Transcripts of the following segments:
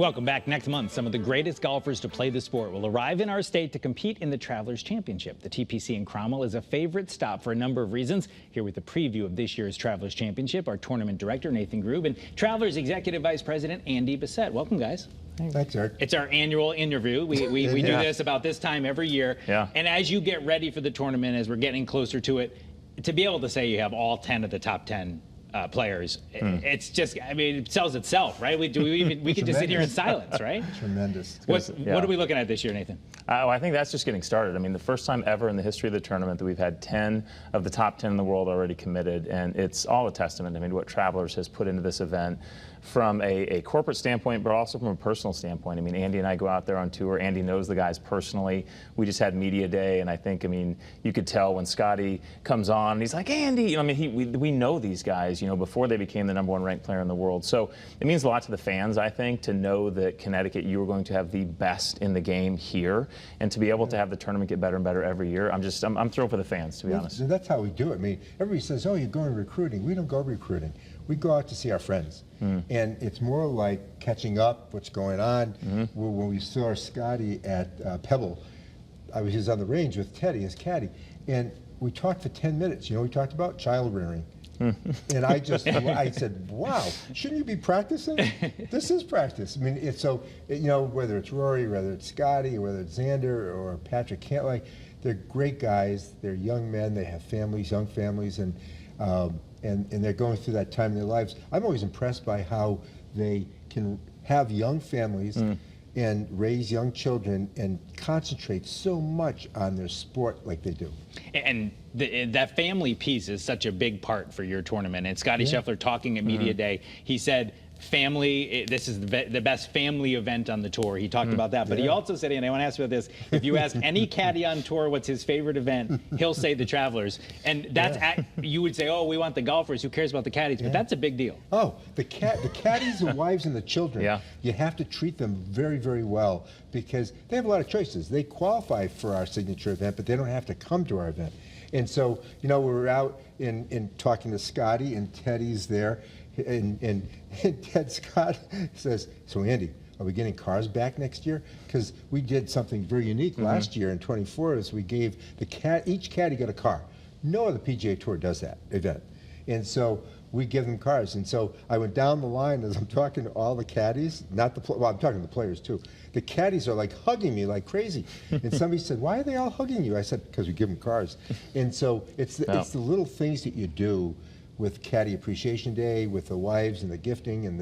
Welcome back. Next month, some of the greatest golfers to play the sport will arrive in our state to compete in the Travelers Championship. The TPC in Cromwell is a favorite stop for a number of reasons. Here with a preview of this year's Travelers Championship, our tournament director, Nathan Grube, and Travelers Executive Vice President, Andy Bessette. Welcome, guys. Thanks, Eric. It's our annual interview. We do this about this time every year. Yeah. And as you get ready for the tournament, as we're getting closer to it, to be able to say you have all 10 of the top 10 players, it's just, I mean, it sells itself, right? We can just sit here in silence, right? Tremendous. What are we looking at this year, Nathan? I think that's just getting started. I mean, the first time ever in the history of the tournament that we've had 10 of the top 10 in the world already committed, and it's all a testament, I mean, to what Travelers has put into this event from a corporate standpoint, but also from a personal standpoint. I mean, Andy and I go out there on tour. Andy knows the guys personally. We just had media day, and I think, I mean, you could tell when Scotty comes on, and he's like, Andy, you know, I mean, we know these guys, you know, before they became the #1 ranked player in the world. So it means a lot to the fans, I think, to know that Connecticut, you are going to have the best in the game here, and to be able to have the tournament get better and better every year. I'm thrilled for the fans, to be honest. So that's how we do it. I mean, everybody says, oh, you're going recruiting. We don't go recruiting. We go out to see our friends. And it's more like catching up, what's going on. When we saw Scotty at Pebble, he was on the range with Teddy, his caddy, and we talked for 10 minutes. You know what we talked about? Child rearing. And I said, wow, shouldn't you be practicing? This is practice. I mean, it's so, you know, whether it's Rory, whether it's Scotty, or whether it's Xander or Patrick Cantlay, they're great guys. They're young men. They have families, young families, and they're going through that time in their lives. I'm always impressed by how they can have young families and raise young children and concentrate so much on their sport like they do. And that family piece is such a big part for your tournament. And Scotty Scheffler talking at Media Day, he said, family, this is the best family event on the tour. He talked about that, but he also said, and I want to ask you about this, if you ask any caddy on tour what's his favorite event, he'll say the Travelers. And that's, you would say, oh, we want the golfers, who cares about the caddies? But that's a big deal. Oh, the caddies, the wives, and the children, you have to treat them very, very well, because they have a lot of choices. They qualify for our signature event, but they don't have to come to our event. And so, you know, we were out in talking to Scotty, and Teddy's there, and Ted Scott says, so Andy, are we getting cars back next year? Because we did something very unique last year in 24, is we gave each caddy got a car. No other PGA Tour does that event. And so we give them cars. And so I went down the line as I'm talking to all the caddies, well, I'm talking to the players too. The caddies are like hugging me like crazy. And somebody said, why are they all hugging you? I said, because we give them cars. And so it's the little things that you do with Caddy Appreciation Day, with the wives and the gifting and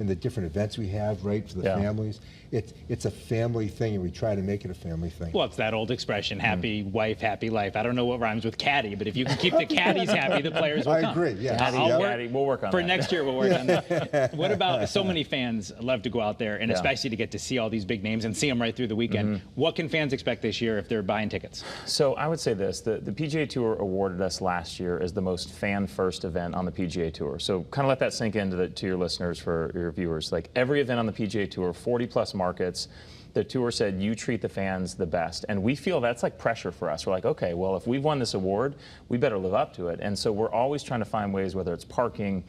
the different events we have, right, for the families. It's a family thing, and we try to make it a family thing. Well, it's that old expression, happy wife, happy life. I don't know what rhymes with caddy, but if you can keep the caddies happy, the players will come. I agree, yeah. Caddy, we'll work on for that. For next year, we'll work on that. What about, so many fans love to go out there, and especially to get to see all these big names and see them right through the weekend. What can fans expect this year if they're buying tickets? So I would say this, the PGA Tour awarded us last year as the most fan-first event on the PGA Tour. So kind of let that sink into to your listeners, for your viewers. Like every event on the PGA Tour, 40+ markets, the tour said, you treat the fans the best. And we feel that's like pressure for us. We're like, okay, well, if we've won this award, we better live up to it. And so we're always trying to find ways, whether it's parking,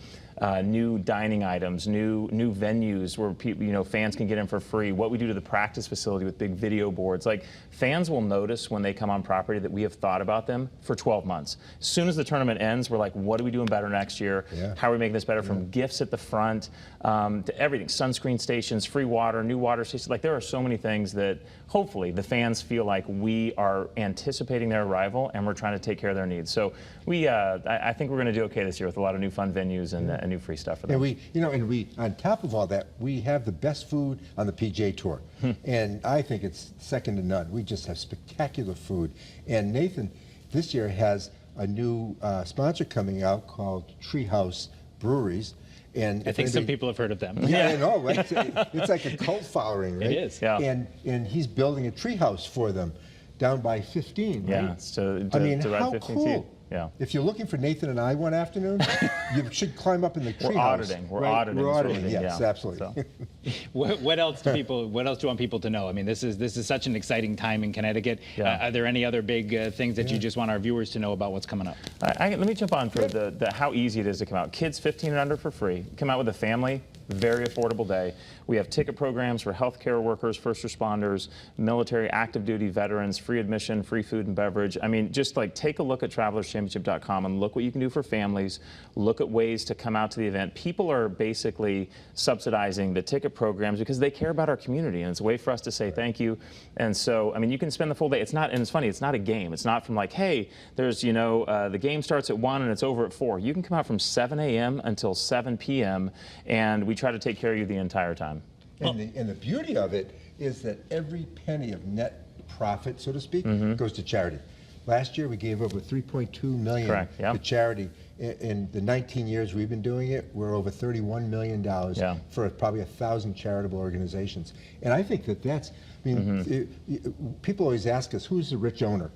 new dining items, new venues where people, you know, fans can get in for free, what we do to the practice facility with big video boards. Like, fans will notice when they come on property that we have thought about them for 12 months. As soon as the tournament ends, we're like, what are we doing better next year? How are we making this better? From gifts at the front to everything, sunscreen stations, free water, new water stations. Like, there are so many things that hopefully the fans feel like we are anticipating their arrival and we're trying to take care of their needs. So I think we're going to do okay this year with a lot of new fun venues and new free stuff for them. And we, on top of all that, we have the best food on the PGA Tour. And I think it's second to none. We just have spectacular food. And Nathan, this year, has a new sponsor coming out called Treehouse Breweries. And I think some people have heard of them. Yeah, I know. Right? It's like a cult following, right? It is. Yeah. And he's building a treehouse for them down by 15, right? Yeah, it's to I mean, ride how 15 cool. Yeah. If you're looking for Nathan and I one afternoon, you should climb up in the treehouse. We're auditing. We're auditing. We're auditing. Yes, absolutely. So. What else do you want people to know? I mean, this is such an exciting time in Connecticut. Are there any other big things that you just want our viewers to know about what's coming up? Let me jump on for the how easy it is to come out. Kids 15 and under for free. Come out with a family. very affordable day. We have ticket programs for healthcare workers, first responders, military, active duty veterans, free admission, free food and beverage. I mean, just like take a look at travelerschampionship.com and look what you can do for families. Look at ways to come out to the event. People are basically subsidizing the ticket programs because they care about our community, and it's a way for us to say thank you. And so, I mean, you can spend the full day. It's not, and it's funny, it's not a game. It's not from like, hey, there's, you know, the game starts at 1 and it's over at 4. You can come out from 7 a.m. until 7 p.m. and we try to take care of you the entire time. And the beauty of it is that every penny of net profit, so to speak, goes to charity. Last year we gave over $3.2 million to charity. In the 19 years we've been doing it, we're over $31 million for probably 1,000 charitable organizations. And I think that that's, I mean, people always ask us, who's the rich owner?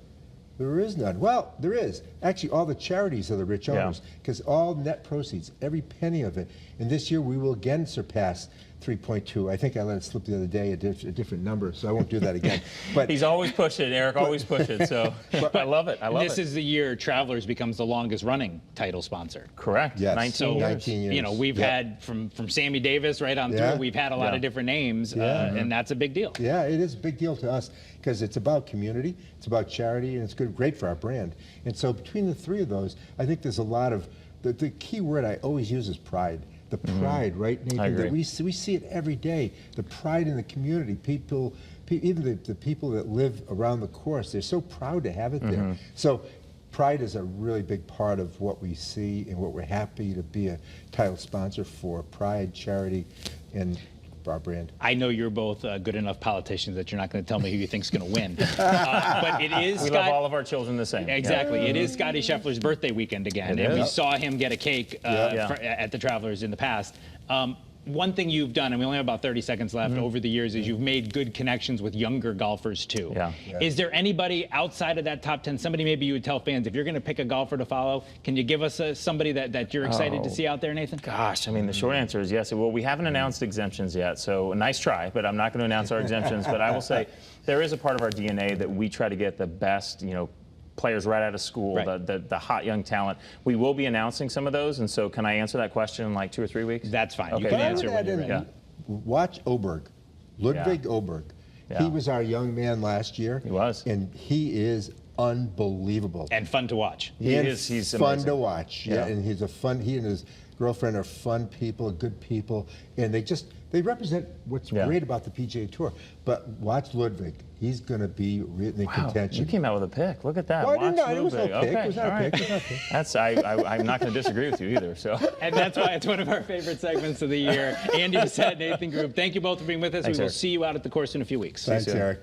There is none. Well, there is. Actually, all the charities are the rich owners because all net proceeds, every penny of it. And this year we will again surpass 3.2. I think I let it slip the other day, a different number, so I won't do that again. But he's always pushing it, Eric, always push it. So I love it. I love this is the year Travelers becomes the longest running title sponsor. Correct. Yes. 19 years. 19 years. You know, we've had from Sammy Davis right on through, we've had a lot of different names, and that's a big deal. Yeah, it is a big deal to us because it's about community, it's about charity, and it's great for our brand. And so between the three of those, I think there's a lot of, the key word I always use is pride. The pride, right, Nathan? That we see it every day. The pride in the community. People, even the people that live around the course, they're so proud to have it there. So pride is a really big part of what we see and what we're happy to be a title sponsor for. Pride, charity, and our brand. I know you're both good enough politicians that you're not going to tell me who you think's going to win. But it is. We love all of our children the same. Exactly. It is Scotty Scheffler's birthday weekend again, and we saw him get a cake at the Travelers in the past. One thing you've done, and we only have about 30 seconds left, over the years, is you've made good connections with younger golfers too. Is there anybody outside of that top 10, somebody maybe you would tell fans, if you're going to pick a golfer to follow, can you give us somebody that you're excited to see out there, Nathan? Gosh, I mean, the short answer is yes. Well, we haven't announced exemptions yet, so a nice try, but I'm not going to announce our exemptions. But I will say there is a part of our DNA that we try to get the best, you know, players right out of school, the hot young talent. We will be announcing some of those, and so can I answer that question in like 2 or 3 weeks? That's fine. Okay. You can answer when you're ready. Watch Oberg, Ludwig Oberg. He was our young man last year. He was. And he is unbelievable. And fun to watch. He's fun amazing. to watch. Yeah, and he and his girlfriend are fun people, good people, and they represent what's great about the PGA Tour. But watch Ludwig. He's going to be in contention. You came out with a pick. Look at that. Well, I didn't know. It was no pick. Okay. It was not a pick. That's I'm not going to disagree with you either. So. And that's why it's one of our favorite segments of the year. Andy Bessette, Nathan Grube, thank you both for being with us. Thanks, we will Eric. see you out at the course in a few weeks. Thanks, Eric.